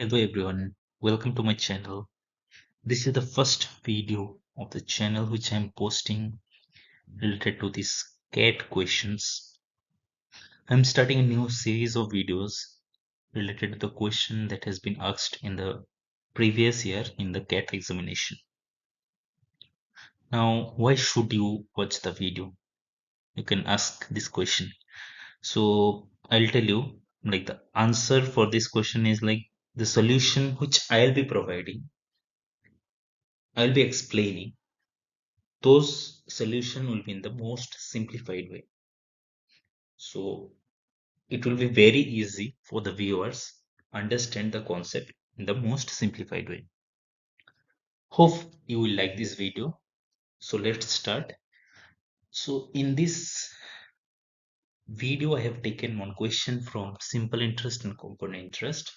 Hello everyone, welcome to my channel. This is the first video of the channel which I am posting related to this CAT questions. I'm starting a new series of videos related to the question that has been asked in the previous year in the CAT examination. Now, why should you watch the video? You can ask this question. So I'll tell you, like the answer for this question is like the solution which I'll be providing, I'll be explaining those solution will be in the most simplified way. So it will be very easy for the viewers understand the concept in the most simplified way. Hope you will like this video. So let's start. So in this video, I have taken one question from simple interest and component interest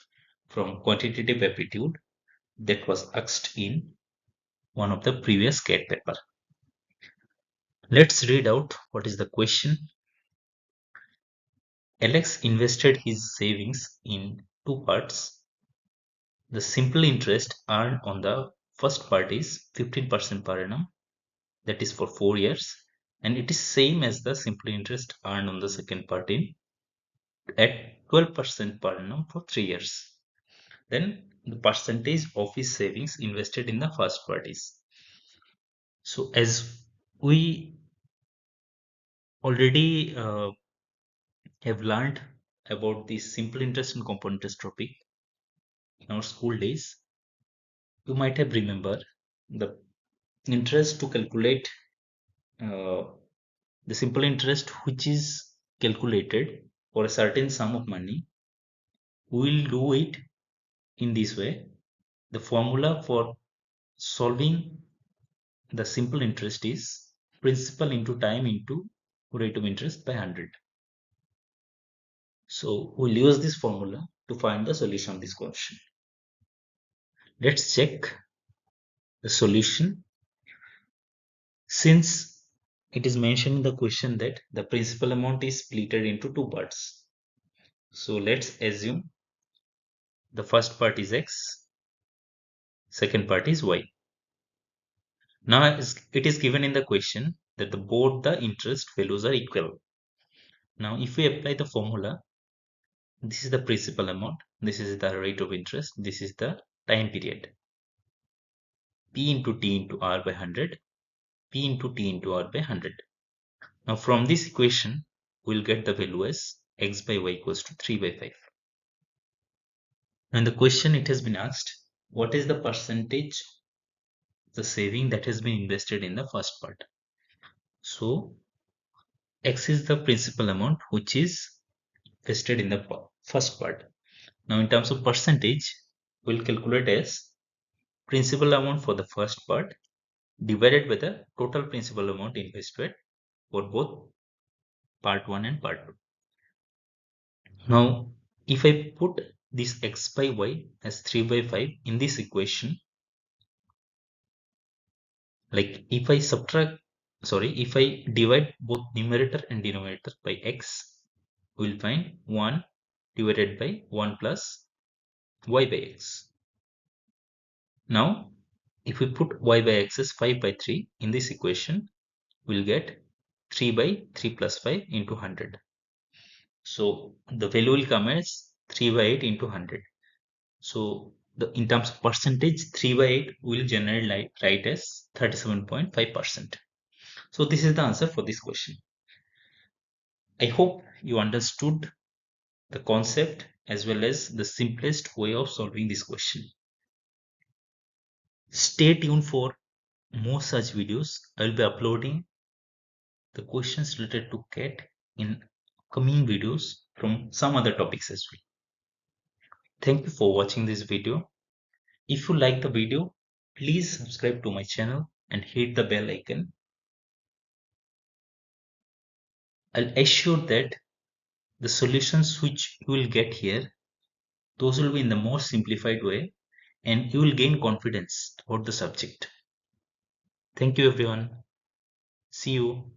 from quantitative aptitude that was asked in one of the previous CAT paper. Let's read out what is the question. Alex invested his savings in two parts. The simple interest earned on the first part is 15% per annum, that is for 4 years, and it is same as the simple interest earned on the second part in at 12% per annum for 3 years. Then the percentage of his savings invested in the first part is. So as we already have learned about the simple interest and compound interest topic in our school days, you might have remembered the interest to calculate uh, the simple interest which is calculated for a certain sum of money. We will do it in this way. The formula for solving the simple interest is principal into time into rate of interest by 100. So we'll use this formula to find the solution of this question. Let's check the solution. Since it is mentioned in the question that the principal amount is splitted into two parts. So let's assume the first part is X, second part is Y. Now it is given in the question that both the interest values are equal. Now if we apply the formula, this is the principal amount, this is the rate of interest, this is the time period. P into T into R by 100, P into T into R by 100. Now from this equation, we'll get the value as X by Y equals to 3 by 5. Now in the question it has been asked, what is the percentage the saving that has been invested in the first part? So X is the principal amount which is vested in the first part. Now in terms of percentage, we'll calculate as principal amount for the first part divided by the total principal amount invested for both part 1 and part 2. Now if I put this X by Y as 3 by 5 in this equation, like if I divide both numerator and denominator by X, we'll find 1 divided by 1 plus Y by X. Now if we put Y by X as 5 by 3 in this equation, we'll get 3 by 3 plus 5 into 100. So the value will come as 3 by 8 into 100. So in terms of percentage, 3 by 8 will generally write as 37.5%. So this is the answer for this question. I hope you understood the concept as well as the simplest way of solving this question. Stay tuned for more such videos. I will be uploading the questions related to CAT in coming videos from some other topics as well. Thank you for watching this video. If you like the video, please subscribe to my channel and hit the bell icon. I'll assure that the solutions which you will get here, those will be in the more simplified way and you will gain confidence about the subject. Thank you everyone. See you.